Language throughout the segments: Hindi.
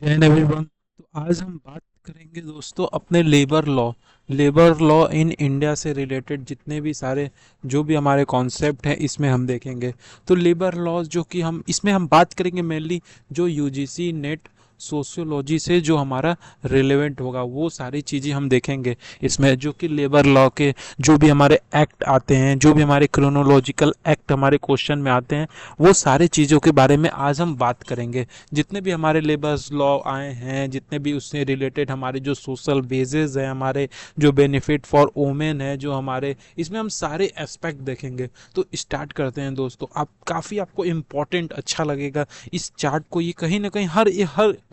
जय हिंद एवरीवन। तो आज हम बात करेंगे दोस्तों अपने लेबर लॉ इन इंडिया से रिलेटेड जितने भी सारे जो भी हमारे कॉन्सेप्ट हैं इसमें हम देखेंगे। तो लेबर लॉज जो कि हम इसमें हम बात करेंगे मेनली जो यूजीसी नेट सोशियोलॉजी से जो हमारा रिलेवेंट होगा वो सारी चीज़ें हम देखेंगे इसमें, जो कि लेबर लॉ के जो भी हमारे एक्ट आते हैं, जो भी हमारे क्रोनोलॉजिकल एक्ट हमारे क्वेश्चन में आते हैं, वो सारी चीज़ों के बारे में आज हम बात करेंगे। जितने भी हमारे लेबर्स लॉ आए हैं, जितने भी उससे रिलेटेड हमारे जो सोशल बेजेस हैं, हमारे जो बेनिफिट फॉर वोमेन है, जो हमारे इसमें हम सारे एस्पेक्ट देखेंगे। तो स्टार्ट करते हैं दोस्तों। आप काफ़ी आपको इम्पोर्टेंट अच्छा लगेगा इस चार्ट को। ये कहीं ना कहीं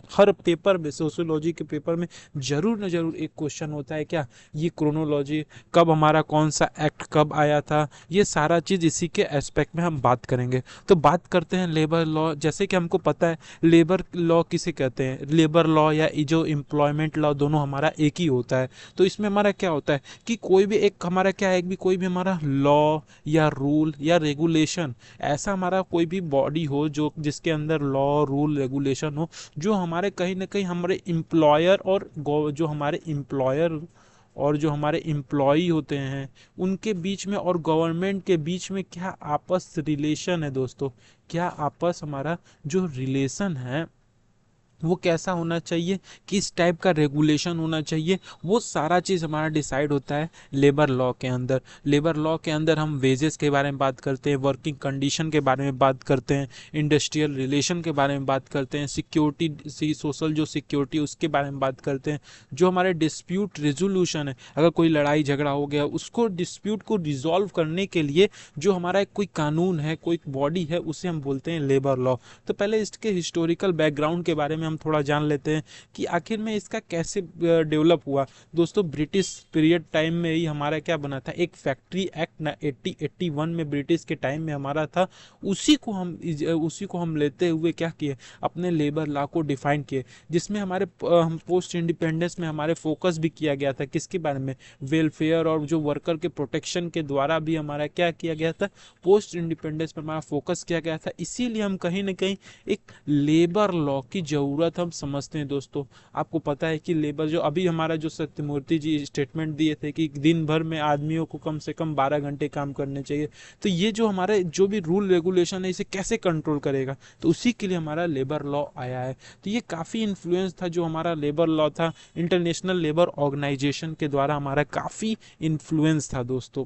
हर पेपर में, सोशियोलॉजी के पेपर में जरूर ना जरूर एक क्वेश्चन होता है क्या, ये क्रोनोलॉजी कब हमारा कौन सा एक्ट कब आया था, ये सारा चीज़ इसी के एस्पेक्ट में हम बात करेंगे। तो बात करते हैं लेबर लॉ। जैसे कि हमको पता है लेबर लॉ किसे कहते हैं, लेबर लॉ या जो एम्प्लॉयमेंट लॉ दोनों हमारा एक ही होता है। तो इसमें हमारा क्या होता है कि कोई भी एक हमारा क्या है, भी कोई भी हमारा लॉ या रूल या रेगुलेशन, ऐसा हमारा कोई भी बॉडी हो जो जिसके अंदर लॉ रूल रेगुलेशन हो, जो हमारे कहीं ना कहीं हमारे एम्प्लॉयर और जो हमारे एम्प्लॉयर और जो हमारे एम्प्लॉई होते हैं उनके बीच में और गवर्नमेंट के बीच में क्या आपस रिलेशन है दोस्तों, क्या आपस हमारा जो रिलेशन है वो कैसा होना चाहिए, किस टाइप का रेगुलेशन होना चाहिए, वो सारा चीज़ हमारा डिसाइड होता है लेबर लॉ के अंदर। लेबर लॉ के अंदर हम वेजेस के बारे में बात करते हैं, वर्किंग कंडीशन के बारे में बात करते हैं, इंडस्ट्रियल रिलेशन के बारे में बात करते हैं, सिक्योरिटी सोशल जो सिक्योरिटी उसके बारे में बात करते हैं, जो हमारे डिस्प्यूट रेजोल्यूशन है, अगर कोई लड़ाई झगड़ा हो गया उसको डिस्प्यूट को रिजॉल्व करने के लिए जो हमारा एक कोई कानून है, कोई बॉडी है, उसे हम बोलते हैं लेबर लॉ। तो पहले इसके हिस्टोरिकल बैकग्राउंड के बारे में हम थोड़ा जान लेते हैं कि आखिर में इसका कैसे डेवलप हुआ। दोस्तों ब्रिटिश पीरियड टाइम में ही हमारा क्या बना था, एक फैक्ट्री एक्ट ना 1881 में ब्रिटिश के टाइम में हमारा था। उसी को हम लेते हुए क्या किए, अपने लेबर लॉ को डिफाइन किए, जिसमें हमारे हम पोस्ट इंडिपेंडेंस में हमारे फोकस भी किया गया था किसके बारे में, वेलफेयर और जो वर्कर के प्रोटेक्शन के द्वारा भी हमारा क्या किया गया था, पोस्ट इंडिपेंडेंस पर हमारा फोकस किया गया था। इसीलिए हम कहीं ना कहीं एक लेबर लॉ की ज़रूरत हम समझते हैं दोस्तों। आपको पता है कि लेबर जो अभी हमारा जो सत्यमूर्ति जी स्टेटमेंट दिए थे कि दिन भर में आदमियों को कम से कम 12 घंटे काम करने चाहिए, तो ये जो हमारे जो भी रूल रेगुलेशन है इसे कैसे कंट्रोल करेगा, तो उसी के लिए हमारा लेबर लॉ आया है। तो ये काफ़ी इन्फ्लुएंस था जो हमारा लेबर लॉ था, इंटरनेशनल लेबर ऑर्गेनाइजेशन के द्वारा हमारा काफ़ी इन्फ्लुएंस था दोस्तों।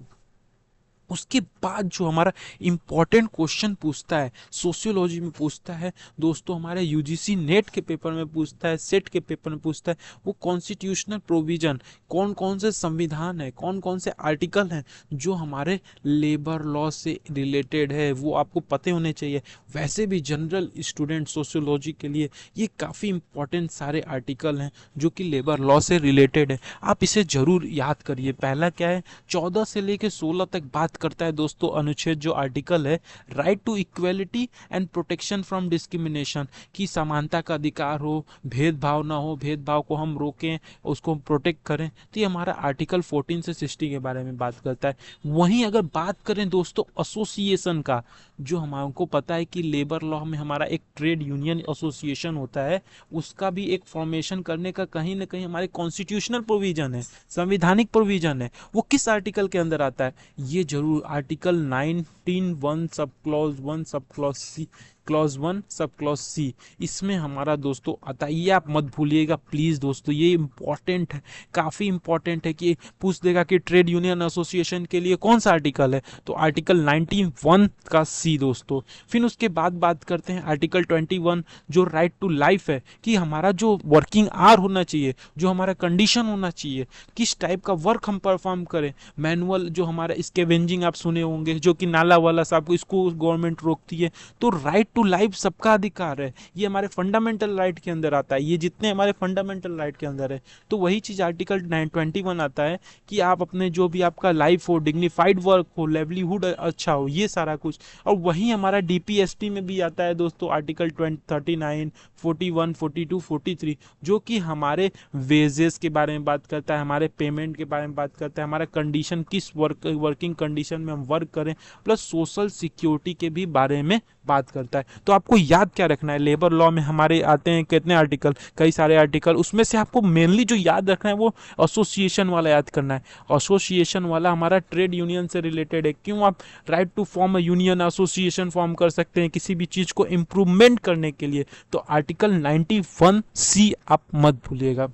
उसके बाद जो हमारा इंपॉर्टेंट क्वेश्चन पूछता है, सोशियोलॉजी में पूछता है दोस्तों, हमारे यूजीसी नेट के पेपर में पूछता है, सेट के पेपर में पूछता है, वो कॉन्स्टिट्यूशनल प्रोविजन, कौन कौन से संविधान है, कौन कौन से आर्टिकल हैं जो हमारे लेबर लॉ से रिलेटेड है, वो आपको पते होने चाहिए। वैसे भी जनरल स्टूडेंट सोशियोलॉजी के लिए ये काफ़ी इंपॉर्टेंट सारे आर्टिकल हैं जो कि लेबर लॉ से रिलेटेड है। आप इसे जरूर याद करिए। पहला क्या है, 14 से लेकर 16 तक बात करता है दोस्तों अनुच्छेद जो आर्टिकल है, right to equality and protection from discrimination, की समानता का अधिकार हो, भेदभाव ना हो, भेदभाव को हम रोकें, उसको प्रोटेक्ट करें। तो ये हमारा आर्टिकल 14 से 60 के बारे में बात करता है। वहीं अगर बात करें दोस्तों एसोसिएशन का, जो हमको पता है कि लेबर लॉ में हमारा एक ट्रेड यूनियन एसोसिएशन होता है, उसका भी एक फॉर्मेशन करने का कहीं ना कहीं हमारे कॉन्स्टिट्यूशनल प्रोविजन है, संवैधानिक प्रोविजन है। वो किस आर्टिकल के अंदर आता है, ये जरूर article 19 1 sub clause 1 sub clause C, clause 1 sub clause C, इसमें हमारा दोस्तों आता है। ये आप मत भूलिएगा प्लीज दोस्तों, ये इंपॉर्टेंट है, काफी इंपॉर्टेंट है कि पूछ देगा कि ट्रेड यूनियन एसोसिएशन के लिए कौन सा आर्टिकल है, तो आर्टिकल 19 1 का सी दोस्तों। फिर उसके बाद बात करते हैं आर्टिकल 21 जो राइट टू लाइफ है, कि हमारा जो वर्किंग आवर होना चाहिए, जो हमारा कंडीशन होना चाहिए, किस टाइप का वर्क हम परफॉर्म करें, मैनुअल जो हमारा स्केवेंजिंग आप सुने होंगे, जो कि नाला वाला साहब इसको गवर्नमेंट रोकती है। तो राइट टू लाइफ सबका अधिकार है, ये हमारे फंडामेंटल राइट के अंदर आता है, ये जितने हमारे फंडामेंटल राइट के अंदर है। तो वही चीज आर्टिकल 21 आता है कि आप अपने जो भी आपका लाइफ हो, डिग्निफाइड वर्क हो, लेवलीहुड अच्छा हो, ये सारा कुछ। और वहीं हमारा डीपीएसपी में भी आता है दोस्तों आर्टिकल 39 41 42 43, जो कि हमारे वेजेस के बारे में बात करता है, हमारे पेमेंट के बारे में बात करता है, हमारा कंडीशन किस वर्किंग कंडीशन में हम वर्क करें, प्लस सोशल सिक्योरिटी के भी बारे में बात करता है। तो आपको याद क्या रखना है, लेबर लॉ में हमारे आते हैं कितने आर्टिकल, कई सारे आर्टिकल, उसमें से आपको मेनली जो याद रखना है वो एसोसिएशन वाला याद करना है। एसोसिएशन वाला हमारा ट्रेड यूनियन से रिलेटेड है। क्यों, आप right to form a union association form कर सकते हैं किसी भी चीज को इंप्रूवमेंट करने के लिए। तो आर्टिकल 91C आप मत भूलिएगा।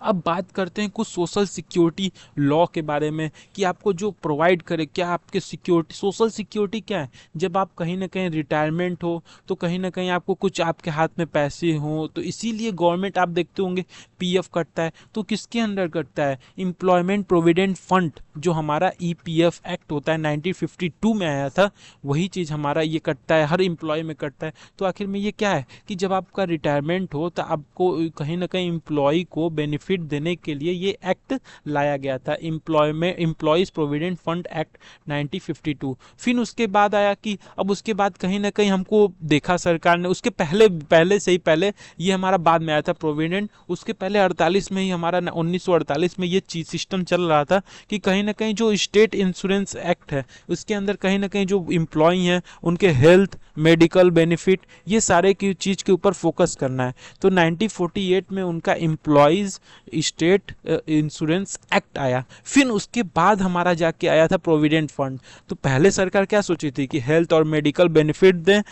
अब बात करते हैं कुछ सोशल सिक्योरिटी लॉ के बारे में कि आपको जो प्रोवाइड करे, क्या आपके सिक्योरिटी, सोशल सिक्योरिटी क्या है। जब आप कहीं ना कहीं रिटायरमेंट हो तो कहीं ना कहीं आपको कुछ आपके हाथ में पैसे हो, तो इसीलिए गवर्नमेंट आप देखते होंगे पीएफ कटता है। तो किसके अंडर कटता है, एम्प्लॉयमेंट प्रोविडेंट फंड, जो हमारा ईपीएफ एक्ट होता है 1952 में आया था, वही चीज़ हमारा ये कटता है, हर एम्प्लॉय में कटता है। तो आखिर में ये क्या है कि जब आपका रिटायरमेंट हो तो आपको कहीं ना कहीं एम्प्लॉय को बेनिफिट देने के लिए ये एक्ट लाया गया था, एम्प्लॉयज प्रोविडेंट फंड एक्ट 1952। फिर उसके बाद आया कि अब उसके बाद कहीं ना कहीं हमको देखा सरकार ने, उसके पहले पहले से ही पहले ये हमारा बाद में आया था प्रोविडेंट, उसके पहले 48 में ही हमारा 1948 में ये चीज सिस्टम चल रहा था कि कहीं ना कहीं जो स्टेट इंश्योरेंस एक्ट है उसके अंदर कहीं ना कहीं जो एम्प्लॉय हैं उनके हेल्थ मेडिकल बेनिफिट ये सारे की चीज़ के ऊपर फोकस करना है। तो 1948 में उनका एम्प्लॉयज स्टेट इंश्योरेंस एक्ट आया। फिर उसके बाद हमारा जाके आया था प्रोविडेंट फंड। तो पहले सरकार क्या सोची थी कि हेल्थ और मेडिकल बेनिफिट दें,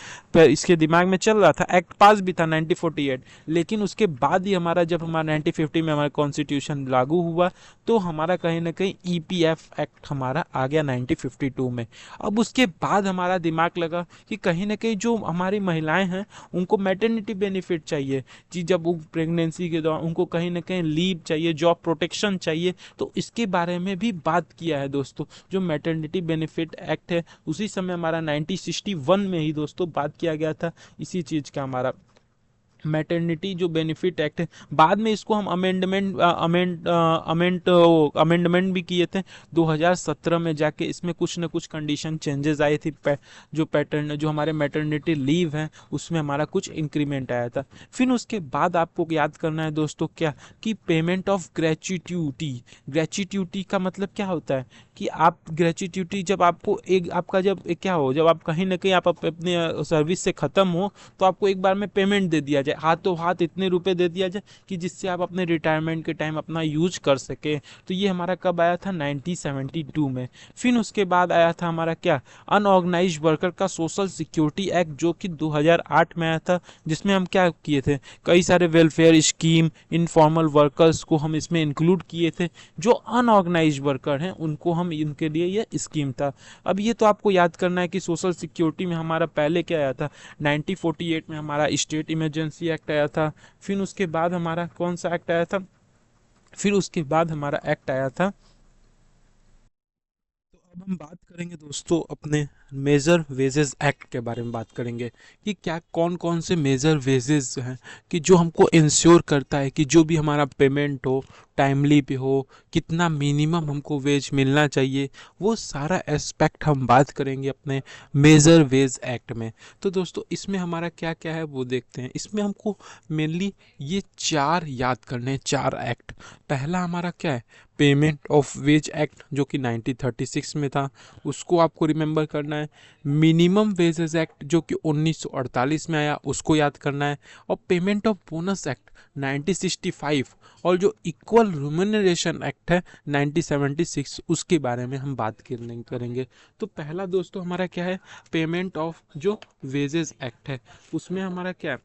इसके दिमाग में चल रहा था, एक्ट पास भी था 1948। लेकिन उसके बाद ही हमारा जब हमारा 1950 में हमारा कॉन्स्टिट्यूशन लागू हुआ तो हमारा कहीं ना कहीं ईपीएफ एक्ट हमारा आ गया 1952 में। अब उसके बाद हमारा दिमाग लगा कि कहीं ना कहीं जो हमारी महिलाएं हैं उनको मैटरनिटी बेनिफिट चाहिए जी, जब वो प्रेगनेंसी के दौरान उनको कहीं ना कहीं लीव चाहिए, जॉब प्रोटेक्शन चाहिए। तो इसके बारे में भी बात किया है दोस्तों। जो मैटरनिटी बेनिफिट एक्ट है उसी समय हमारा 1961 में ही दोस्तों बात किया गया था इसी चीज़ का, हमारा मैटरनिटी जो बेनिफिट एक्ट है। बाद में इसको हम अमेंडमेंट भी किए थे 2017 में जाके, इसमें कुछ ना कुछ कंडीशन चेंजेस आए थे, जो पैटर्न जो हमारे मैटरनिटी लीव हैं उसमें हमारा कुछ इंक्रीमेंट आया था। फिर उसके बाद आपको याद करना है दोस्तों क्या, कि पेमेंट ऑफ ग्रेच्युटी। ग्रेच्युटी का मतलब क्या होता है कि आप ग्रेच्युटी जब आपको एक आपका जब एक क्या हो, जब आप कहीं ना कहीं आप अपने सर्विस से ख़त्म हो तो आपको एक बार में पेमेंट दे दिया जाए, हाथों हाथ इतने रुपए दे दिया जाए कि जिससे आप अपने रिटायरमेंट के टाइम अपना यूज कर सके। तो ये हमारा कब आया था, 1972 में। फिर उसके बाद आया था हमारा क्या, अनऑर्गेनाइज वर्कर का सोशल सिक्योरिटी एक्ट, जो कि 2008 में आया था, जिसमें हम क्या किए थे, कई सारे वेलफेयर स्कीम, इनफॉर्मल वर्कर्स को हम इसमें इंक्लूड किए थे। जो अनऑर्गेनाइज वर्कर हैं उनको हम, इनके लिए ये स्कीम था। अब ये तो आपको याद करना है कि सोशल सिक्योरिटी में हमारा पहले क्या आया था, 1948 में हमारा स्टेट इमरजेंसी एक्ट आया था। फिर उसके बाद हमारा कौन सा एक्ट आया था, फिर उसके बाद हमारा एक्ट आया था। तो अब हम बात करेंगे दोस्तों अपने मेजर वेजेस एक्ट के बारे में बात करेंगे कि क्या कौन कौन से मेजर वेजेस हैं कि जो हमको इंश्योर करता है कि जो भी हमारा पेमेंट हो टाइमली पे हो, कितना मिनिमम हमको वेज मिलना चाहिए, वो सारा एस्पेक्ट हम बात करेंगे अपने मेजर वेज एक्ट में। तो दोस्तों इसमें हमारा क्या क्या है वो देखते हैं। इसमें हमको मेनली ये चार याद करने हैं, चार एक्ट। पहला हमारा क्या है, पेमेंट ऑफ वेज एक्ट जो कि 1936 में था, उसको आपको रिमेंबर करना है। मिनिमम वेजेस एक्ट जो कि 1948 में आया, उसको याद करना है। और पेमेंट ऑफ बोनस एक्ट 1965, और जो इक्वल रिम्यूनरेशन एक्ट है 1976, उसके बारे में हम बात करेंगे। तो पहला दोस्तों हमारा क्या है, पेमेंट ऑफ जो वेजेस एक्ट है, उसमें हमारा क्या है,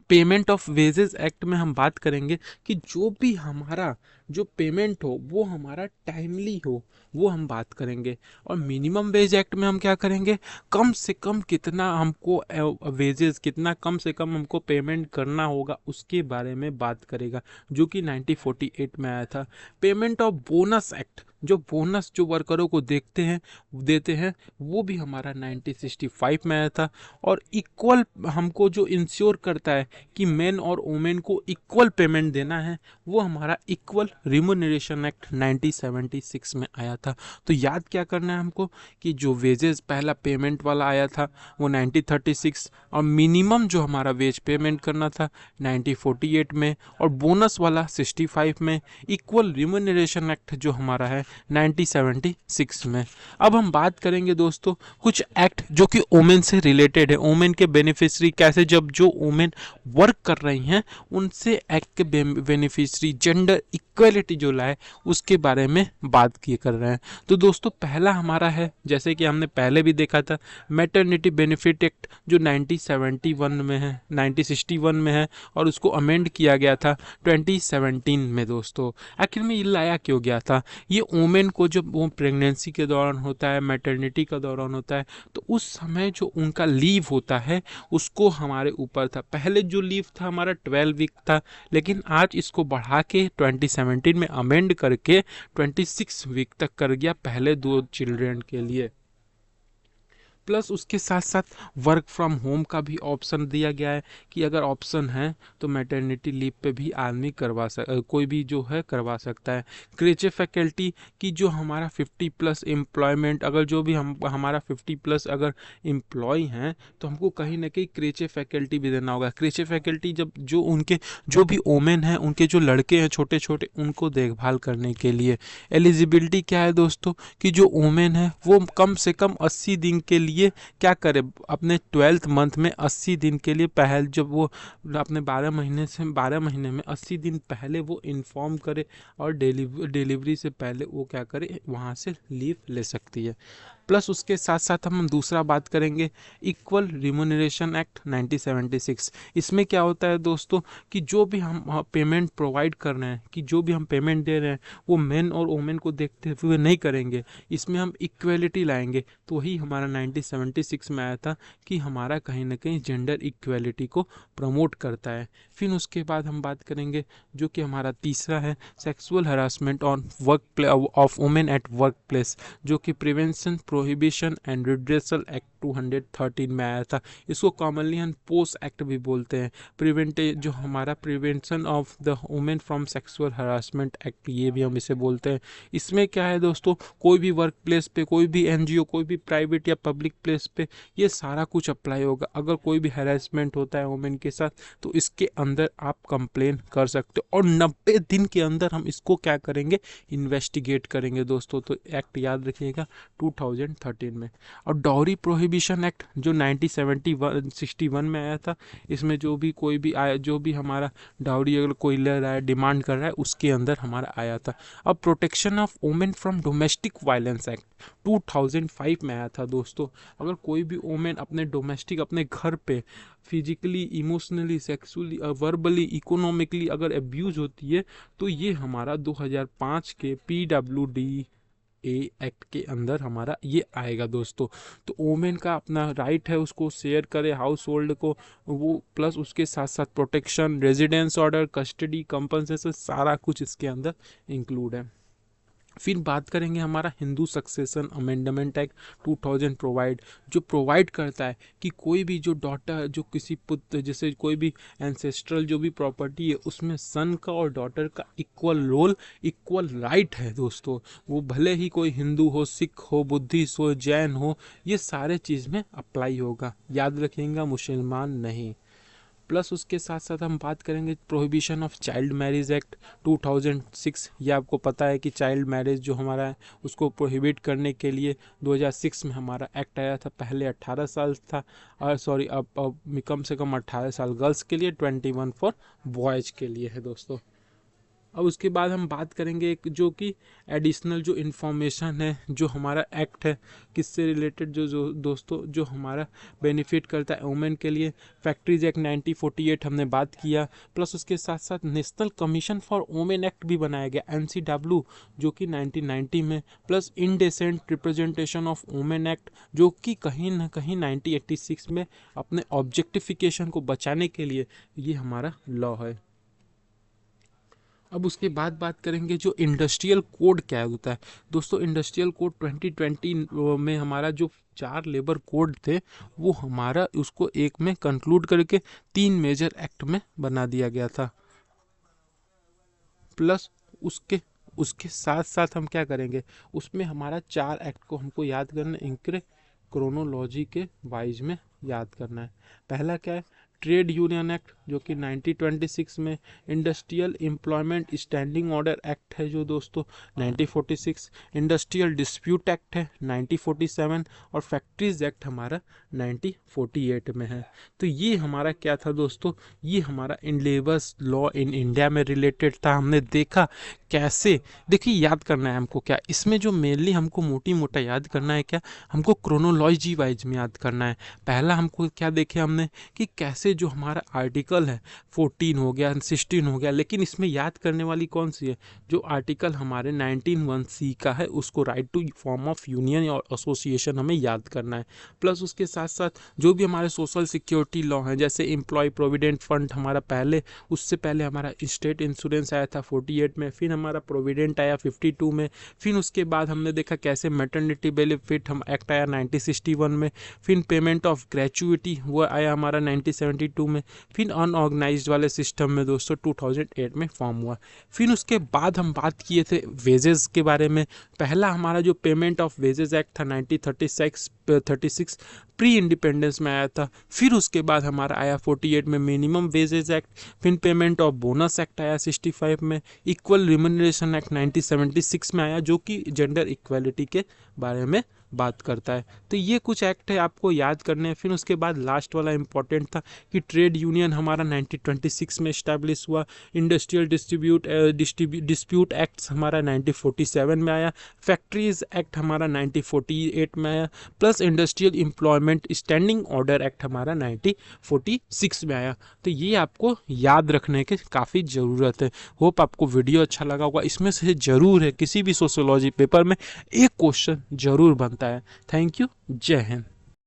पेमेंट ऑफ वेजेस एक्ट में हम बात करेंगे कि जो भी हमारा जो पेमेंट हो वो हमारा टाइमली हो, वो हम बात करेंगे। और मिनिमम वेज एक्ट में हम क्या करेंगे, कम से कम कितना हमको वेजेस, कितना कम से कम हमको पेमेंट करना होगा उसके बारे में बात करेगा, जो कि 1948 में आया था। पेमेंट ऑफ बोनस एक्ट, जो बोनस जो वर्करों को देते हैं, वो भी हमारा 1965 में आया था। और इक्वल हमको जो इंश्योर करता है कि मेन और वुमेन को इक्वल पेमेंट देना है, वो हमारा इक्वल रिम्यूनरेशन एक्ट 1976 में आया था। तो याद क्या करना है हमको कि जो वेजेस पहला पेमेंट वाला आया था वो 1936, और मिनिमम जो हमारा वेज पेमेंट करना था 1948 में, और बोनस वाला 65 में, इक्वल रिम्यूनरेशन एक्ट जो हमारा है 1976 में। अब हम बात करेंगे दोस्तों कुछ एक्ट जो कि वोमेन से रिलेटेड है, वोमेन के बेनिफिशरी कैसे, जब जो वोमेन वर्क कर रही हैं उनसे एक्ट के बेनिफिशरी जेंडर इक्वलिटी जो लाए उसके बारे में बात किए कर रहे हैं। तो दोस्तों पहला हमारा है, जैसे कि हमने पहले भी देखा था, मैटरनिटी बेनिफिट एक्ट जो 1971 में है, 1961 में है, और उसको अमेंड किया गया था 2017 में। दोस्तों आखिर में ये लाया क्यों गया था? ये वोमेन को जब वो प्रेगनेंसी के दौरान होता है, मैटरनिटी का दौरान होता है, तो उस समय जो उनका लीव होता है उसको हमारे ऊपर था। पहले जो लीव था हमारा 12 वीक था, लेकिन आज इसको बढ़ा के 2017 में अमेंड करके 26 वीक तक कर गया पहले 2 चिल्ड्रन के लिए। प्लस उसके साथ साथ वर्क फ्रॉम होम का भी ऑप्शन दिया गया है कि अगर ऑप्शन है तो मैटरनिटी लीव पे भी आदमी कोई भी जो है करवा सकता है। क्रेचे फैकल्टी की जो हमारा 50+ एम्प्लॉयमेंट, अगर जो भी हमारा 50+ अगर एम्प्लॉय हैं तो हमको कहीं ना कहीं क्रेचे फैकल्टी भी देना होगा। क्रेचे फैकल्टी जब जो उनके जो भी ओमेन हैं, उनके जो लड़के हैं छोटे छोटे, उनको देखभाल करने के लिए। एलिजिबिलिटी क्या है दोस्तों कि जो ओमेन है वो कम से कम 80 दिन के लिए क्या करे, अपने 12th मंथ में 80 दिन के लिए पहले, जब वो अपने 12 महीने में 80 दिन पहले वो इन्फॉर्म करे, और डिलीवरी से पहले वो क्या करे, वहाँ से लीव ले सकती है। प्लस उसके साथ साथ हम दूसरा बात करेंगे इक्वल रिम्यूनरेशन एक्ट 1976। इसमें क्या होता है दोस्तों कि जो भी हम पेमेंट प्रोवाइड कर रहे हैं, कि जो भी हम पेमेंट दे रहे हैं वो मेन और वोमेन को देखते हुए नहीं करेंगे, इसमें हम इक्वलिटी लाएंगे। तो वही हमारा 1976 में आया था कि हमारा कहीं ना कहीं जेंडर इक्वलिटी को प्रमोट करता है। फिर उसके बाद हम बात करेंगे जो कि हमारा तीसरा है sexual harassment on work of women at work place, जो कि prevention prohibition and redressal act 213 में आया था। इसको कॉमनली हम पोस्ट एक्ट भी बोलते हैं। जो हमारा prevention of the women from sexual harassment act, ये भी हम इसे बोलते हैं। इसमें क्या है दोस्तों, कोई भी वर्क प्लेस पे, कोई भी एनजीओ, कोई भी प्राइवेट या पब्लिक प्लेस पे ये सारा कुछ अप्लाई होगा। अगर कोई भी हैरेसमेंट होता है वुमेन के साथ तो इसके अंदर आप कंप्लेन कर सकते हो, और 90 दिन के अंदर हम इसको क्या करेंगे, इन्वेस्टिगेट करेंगे दोस्तों। तो एक्ट याद रखिएगा 2013 में। और डॉरी प्रोहिबिशन एक्ट जो 1961 में आया था, इसमें जो भी कोई भी आया, जो भी हमारा डाउरी अगर कोई ले रहा है, डिमांड कर रहा है, उसके अंदर हमारा आया था। अब protection of women from domestic violence act 2005 में आया था दोस्तों। अगर कोई भी वुमेन अपने डोमेस्टिक, अपने घर पे physically, emotionally, sexually, verbally, economically अगर अब्यूज होती है तो ये हमारा 2005 के PWD एक्ट के अंदर हमारा ये आएगा दोस्तों। तो वोमेन का अपना राइट है, उसको शेयर करे हाउस होल्ड को वो, प्लस उसके साथ साथ protection, residence order, custody, compensation, सारा कुछ इसके अंदर इंक्लूड है। फिर बात करेंगे हमारा हिंदू सक्सेशन अमेंडमेंट एक्ट 2000 जो प्रोवाइड करता है कि कोई भी जो डॉटर, जो किसी पुत्र, जैसे कोई भी एंसेस्ट्रल जो भी प्रॉपर्टी है उसमें सन का और डॉटर का इक्वल रोल, इक्वल राइट है दोस्तों। वो भले ही कोई हिंदू हो, सिख हो, बुद्धिस्ट हो, जैन हो, ये सारे चीज़ में अप्लाई होगा। याद रखिएगा, मुसलमान नहीं। प्लस उसके साथ साथ हम बात करेंगे prohibition of child marriage act 2006। ये आपको पता है कि चाइल्ड मैरिज जो हमारा है उसको प्रोहिबिट करने के लिए 2006 में हमारा एक्ट आया था। पहले 18 साल था, और सॉरी अब कम से कम 18 साल गर्ल्स के लिए, 21 फॉर बॉयज़ के लिए है दोस्तों। अब उसके बाद हम बात करेंगे एक जो कि एडिशनल जो इन्फॉर्मेशन है, जो हमारा एक्ट है किससे रिलेटेड, जो दोस्तों जो हमारा बेनिफिट करता है वुमेन के लिए। फैक्ट्रीज एक्ट 1948 हमने बात किया। प्लस उसके साथ साथ national commission for women act भी बनाया गया, NCW, जो कि 1990 में। Plus indecent representation of women act, जो कि कहीं ना कहीं 1986 में अपने ऑब्जेक्टिफिकेशन को बचाने के लिए ये हमारा लॉ है। अब उसके बाद बात करेंगे जो इंडस्ट्रियल कोड क्या होता है दोस्तों। इंडस्ट्रियल कोड 2020 में हमारा जो 4 लेबर कोड थे वो हमारा उसको एक में कंक्लूड करके 3 मेजर एक्ट में बना दिया गया था। प्लस उसके उसके साथ साथ हम क्या करेंगे, उसमें हमारा 4 एक्ट को हमको याद करना, इंक्रे क्रोनोलॉजी के वाइज में याद करना है। पहला क्या है, ट्रेड यूनियन एक्ट जो कि 1926 में, industrial employment standing order act है जो दोस्तों 1946, इंडस्ट्रियल डिस्प्यूट एक्ट है 1947, और फैक्ट्रीज एक्ट हमारा 1948 में है। तो ये हमारा क्या था दोस्तों, ये हमारा इन लेबर्स लॉ इन इंडिया में रिलेटेड था। हमने देखा कैसे, देखिए याद करना है हमको क्या, इसमें जो मेनली हमको मोटी मोटा याद करना है क्या, हमको क्रोनोलॉजी वाइज में याद करना है। पहला हमको क्या देखे हमने कि कैसे जो हमारा आर्टिकल है 14 हो गया, 16 हो गया, लेकिन इसमें याद करने वाली कौन सी है, जो आर्टिकल हमारे 19(1)(c) का है, उसको right to form of union और एसोसिएशन हमें याद करना है। प्लस उसके साथ साथ जो भी हमारे सोशल सिक्योरिटी लॉ हैं, जैसे एम्प्लॉय प्रोविडेंट फंड हमारा पहले, उससे पहले हमारा स्टेट इंश्योरेंस आया था 48 में, फिर हमारा प्रोविडेंट आया 52 में, फिर उसके बाद हमने देखा कैसे मैटरनिटी बेनिफिट हम एक्ट आया 1961 में, फिर पेमेंट ऑफ ग्रेचुइटी वो आया हमारा 1972 में, फिर अनऑर्गेनाइज्ड वाले सिस्टम में दोस्तों 2008 में फॉर्म हुआ। फिर उसके बाद हम बात किए थे वेजेस के बारे में। पहला हमारा जो पेमेंट ऑफ वेजेस एक्ट था 1936 प्री इंडिपेंडेंस में आया था। फिर उसके बाद हमारा आया 48 में मिनिमम वेजेस एक्ट, फिर पेमेंट ऑफ बोनस एक्ट आया 65 में, इक्वल रिम्यूनरेशन एक्ट 1976 में आया जो कि जेंडर इक्वालिटी के बारे में बात करता है। तो ये कुछ एक्ट है आपको याद करने हैं। फिर उसके बाद लास्ट वाला इंपॉर्टेंट था कि ट्रेड यूनियन हमारा 1926 में इस्टेब्लिश हुआ, इंडस्ट्रियल डिस्प्यूट एक्ट हमारा 1947 में आया, फैक्ट्रीज एक्ट हमारा 1948 में आया, plus industrial employment standing order act हमारा 1946 में आया। तो ये आपको याद रखने की काफ़ी ज़रूरत है। होप आपको वीडियो अच्छा लगा होगा। इसमें से ज़रूर है किसी भी सोशियोलॉजी पेपर में एक क्वेश्चन जरूर बनता है। थैंक यू, जय हिंद।